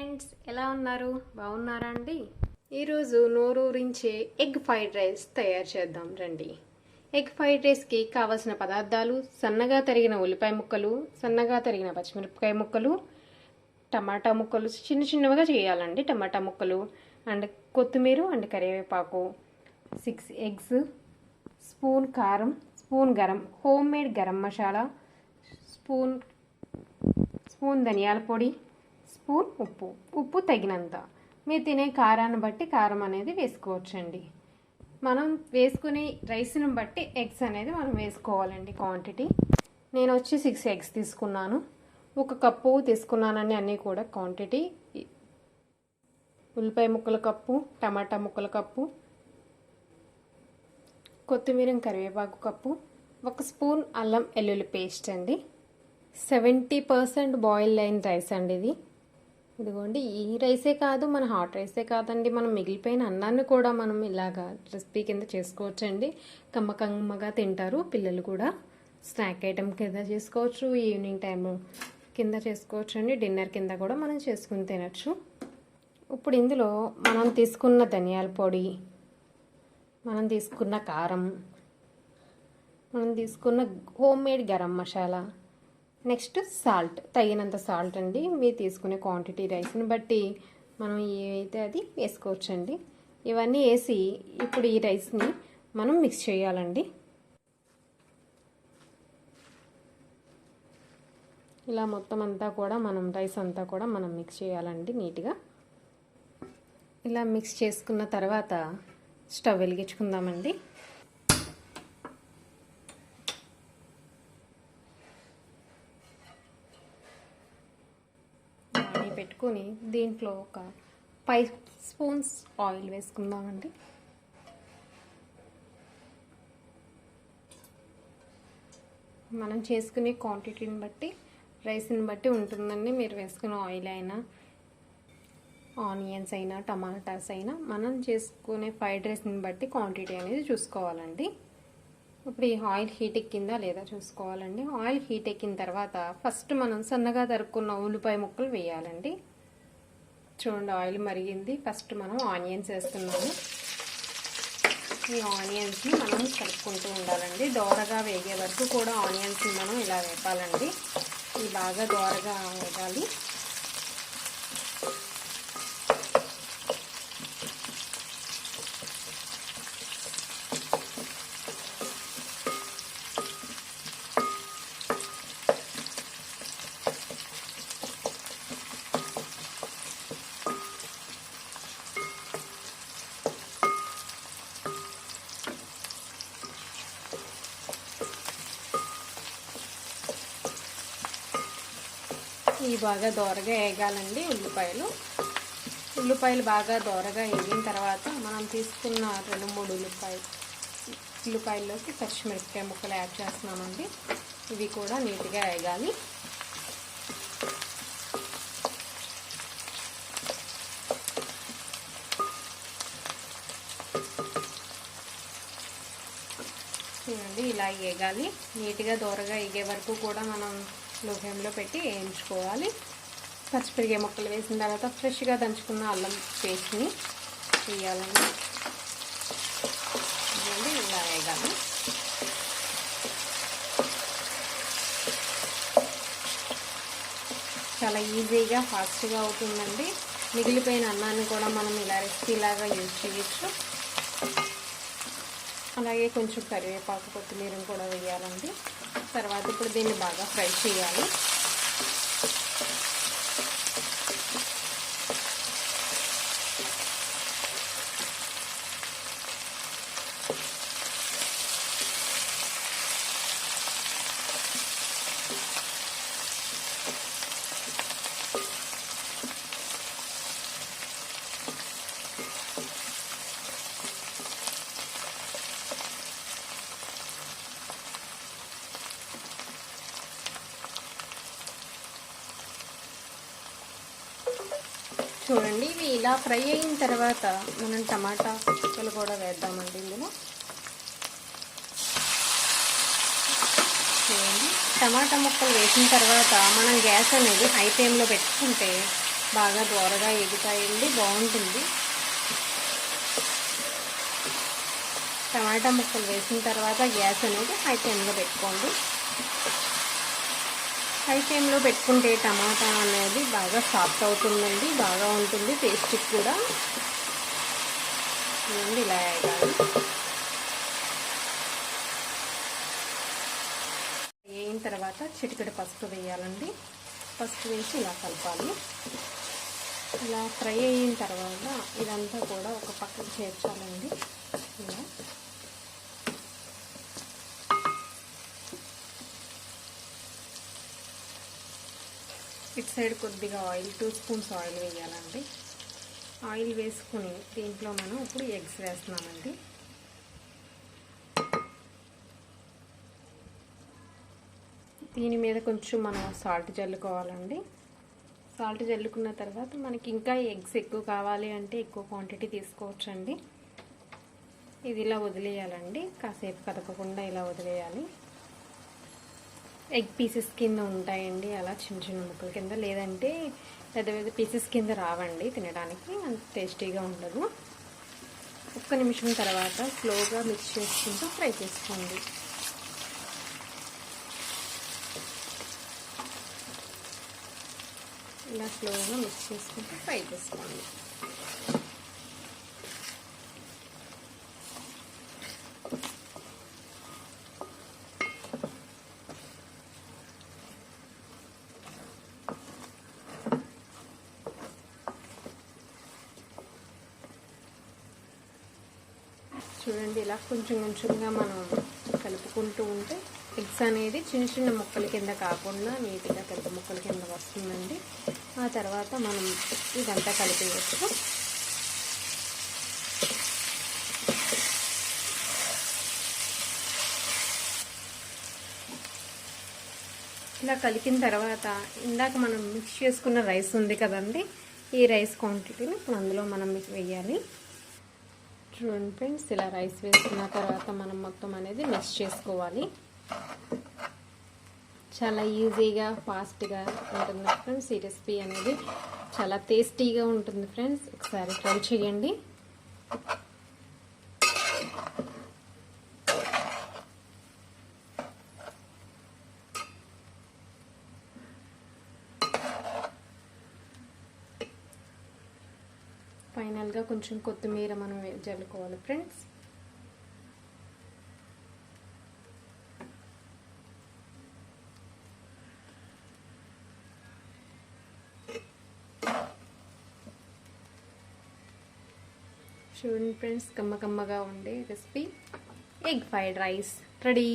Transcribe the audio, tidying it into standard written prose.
Friends, ఎలా ఉన్నారు? బాగున్నారా అండి? ఈరోజు నోరూరించే ఎగ్ ఫ్రైడ్ రైస్ తయారు చేద్దాం రండి. ఎగ్ ఫ్రైడ్ రైస్కి కావలసిన పదార్థాలు: సన్నగా తరిగిన ఉల్లిపాయ ముక్కలు, సన్నగా తరిగిన పచ్చిమిరపకాయ ముక్కలు, టమాటా ముక్కలు చిన్న చిన్నగా చేయాలండి. టమాటా ముక్కలు అండ్ కొత్తిమీర అండ్ కరివేపాకు, 6 ఎగ్స్, స్పూన్ కారం, spoon home made garam masala, spoon ధనియాల పొడి, స్పూన్ ఉప్పు తగినంత. మీరు తినే కారాన్ని బట్టి కారం అనేది వేసుకోవచ్చండి. మనం వేసుకునే రైస్ని బట్టి ఎగ్స్ అనేది మనం వేసుకోవాలండి. క్వాంటిటీ నేను వచ్చి 6 ఎగ్స్ తీసుకున్నాను. 1 కప్పు తీసుకున్నానండి. అన్నీ కూడా క్వాంటిటీ: ఉల్లిపాయ ముక్కల కప్పు, టమాటా ముక్కల కప్పు, కొత్తిమీర కరివేపాకు కప్పు, 1 స్పూన్ అల్లం వెల్లుల్లి పేస్ట్ అండి. 70% బాయిల్ అయిన రైస్ అండి ఇది. ఇదిగోండి, ఈ రైసే కాదు, మన హాట్ రైసే కాదండి, మనం మిగిలిపోయిన అన్నాన్ని కూడా మనం ఇలాగా రెసిపీ కింద చేసుకోవచ్చండి. కమ్మగా తింటారు పిల్లలు కూడా. స్నాక్ ఐటమ్ కింద చేసుకోవచ్చు, ఈవినింగ్ టైం కింద చేసుకోవచ్చు అండి, డిన్నర్ కింద కూడా మనం చేసుకుని తినచ్చు. ఇప్పుడు ఇందులో మనం తీసుకున్న ధనియాల పొడి, మనం తీసుకున్న కారం, మనం తీసుకున్న home made garam masala, next salt, తగినంత సాల్ట్ అండి. మీరు తీసుకునే క్వాంటిటీ రైస్ని బట్టి మనం ఏవైతే అది వేసుకోవచ్చండి. ఇవన్నీ వేసి ఇప్పుడు ఈ రైస్ని మనం మిక్స్ చేయాలండి. ఇలా మొత్తం అంతా కూడా మనం రైస్ అంతా కూడా మనం మిక్స్ చేయాలండి నీట్గా. ఇలా మిక్స్ చేసుకున్న తర్వాత స్టవ్ వెలిగించుకుందామండి. పెట్టుకొని దీంట్లో ఒక 5 స్పూన్స్ ఆయిల్ వేసుకుందామండి. మనం చేసుకునే క్వాంటిటీని బట్టి, రైస్ని బట్టి ఉంటుందండి. మీరు వేసుకునే ఆయిల్ అయినా, ఆనియన్స్ అయినా, టమాటాస్ అయినా, మనం చేసుకునే ఫ్రైడ్ రైస్ని బట్టి క్వాంటిటీ అనేది చూసుకోవాలండి. ఇప్పుడు ఈ ఆయిల్ హీట్ ఎక్కిందా లేదా చూసుకోవాలండి. ఆయిల్ హీట్ ఎక్కిన తర్వాత ఫస్ట్ మనం సన్నగా తరుక్కున్న ఉల్లిపాయ ముక్కలు వేయాలండి. చూడండి, ఆయిల్ మరిగింది. ఫస్ట్ మనం ఆనియన్స్ వేస్తున్నాము. ఈ ఆనియన్స్ని మనం కలుపుకుంటూ ఉండాలండి. దోరగా వేగే వరకు కూడా ఆనియన్స్ని మనం ఇలా వేపాలండి. ఇవి బాగా దోరగా వేగాలి. ఇవి బాగా దోరగా వేగాలండి. ఉల్లిపాయలు బాగా దోరగా వేగిన తర్వాత మనం తీసుకున్న 2-3 ఉల్లిపాయల్లోకి పచ్చిమిరపకాయ ముక్కలు యాడ్ చేస్తున్నామండి. ఇవి కూడా నీట్గా వేగాలి. చూడండి, ఇలా వేగాలి. నీట్గా దోరగా వేగే వరకు కూడా మనం లో ఫ్లేమ్లో పెట్టి వేయించుకోవాలి. పచ్చిమిరపకాయ ముక్కలు వేసిన తర్వాత ఫ్రెష్గా దంచుకున్న అల్లం పేస్ట్ని వేయాలండి. ఇలా వేయాలి. చాలా ఈజీగా, ఫాస్ట్గా అవుతుందండి. మిగిలిపోయిన అన్నాన్ని కూడా మనం ఇలా రెసిపీలాగా యూజ్ చేయొచ్చు. అలాగే కొంచెం కరివేపాకు, కొత్తిమీర కూడా వేయాలండి. తర్వాత ఇప్పుడు దీన్ని బాగా ఫ్రై చేయాలి. చూడండి, ఇవి ఇలా ఫ్రై అయిన తర్వాత మనం టమాటా ముక్కలు కూడా వేద్దామండి ఇందులో. చూడండి, టమాటా ముక్కలు వేసిన తర్వాత మనం గ్యాస్ అనేది హై ఫ్లేమ్లో పెట్టుకుంటే బాగా దోరగా ఎగుతాయండి, బాగుంటుంది. టమాటా ముక్కలు వేసిన తర్వాత గ్యాస్ అనేది హై ఫ్లేమ్లో పెట్టుకోండి. హై ఫ్లేమ్లో పెట్టుకుంటే టమాటా అనేది బాగా సాఫ్ట్ అవుతుందండి, బాగా ఉంటుంది, టేస్ట్కి కూడా. చూడండి ఇలా వేయాలి. వేయిన తర్వాత చిటికెడు పసుపు వేయాలండి. పసుపు వేసి ఇలా కలపాలి. ఇలా ఫ్రై అయిన తర్వాత ఇదంతా కూడా ఒక పక్కకు చేర్చాలండి. ఇలా ఇటు సైడ్ కొద్దిగా ఆయిల్, 2 స్పూన్స్ ఆయిల్ వేయాలండి. ఆయిల్ వేసుకుని దీంట్లో మనం ఇప్పుడు ఎగ్స్ వేస్తున్నామండి. దీని మీద కొంచెం మనం సాల్ట్ జల్లుకోవాలండి. సాల్ట్ జల్లుకున్న తర్వాత మనకి ఇంకా ఎగ్స్ ఎక్కువ కావాలి అంటే ఎక్కువ క్వాంటిటీ తీసుకోవచ్చండి. ఇది ఇలా వదిలేయాలండి, కాసేపు కదపకుండా ఇలా వదిలేయాలి. ఎగ్ పీసెస్ కింద ఉంటాయండి, అలా చిన్న చిన్న ముక్కల కింద, లేదంటే పెద్ద పెద్ద పీసెస్ కింద రావండి, తినడానికి అంత టేస్టీగా ఉండదు. ఒక్క నిమిషం తర్వాత స్లోగా మిక్స్ చేసుకుంటూ ఫ్రై చేసుకోండి. ఇలా స్లోగా మిక్స్ చేసుకుంటూ ఫ్రై చేసుకోండి. చూడండి ఇలా కొంచెం కొంచెంగా మనం కలుపుకుంటూ ఉంటే ఎగ్స్ అనేది చిన్న చిన్న ముక్కల కింద కాకుండా నీట్గా పెద్ద ముక్కల కింద వస్తుందండి. ఆ తర్వాత మనం ఇదంతా కలిపేయచ్చు. ఇలా కలిపిన తర్వాత ఇందాక మనం మిక్స్ చేసుకున్న రైస్ ఉంది కదండి, ఈ రైస్ క్వాంటిటీని ఇప్పుడు అందులో మనం వేయాలి. చూడండి ఫ్రెండ్స్, ఇలా రైస్ వేసుకున్న తర్వాత మనం మొత్తం అనేది మిక్స్ చేసుకోవాలి. చాలా ఈజీగా, ఫాస్ట్గా ఉంటుంది ఫ్రెండ్స్. ఈ రెసిపీ అనేది చాలా టేస్టీగా ఉంటుంది ఫ్రెండ్స్, ఒకసారి ట్రై చేయండి. ఫైనల్గా కొంచెం కొత్తిమీర మనం జల్లుకోవాలి ఫ్రెండ్స్. చూడండి ఫ్రెండ్స్, కమ్మగా ఉండే recipe egg fried rice ready.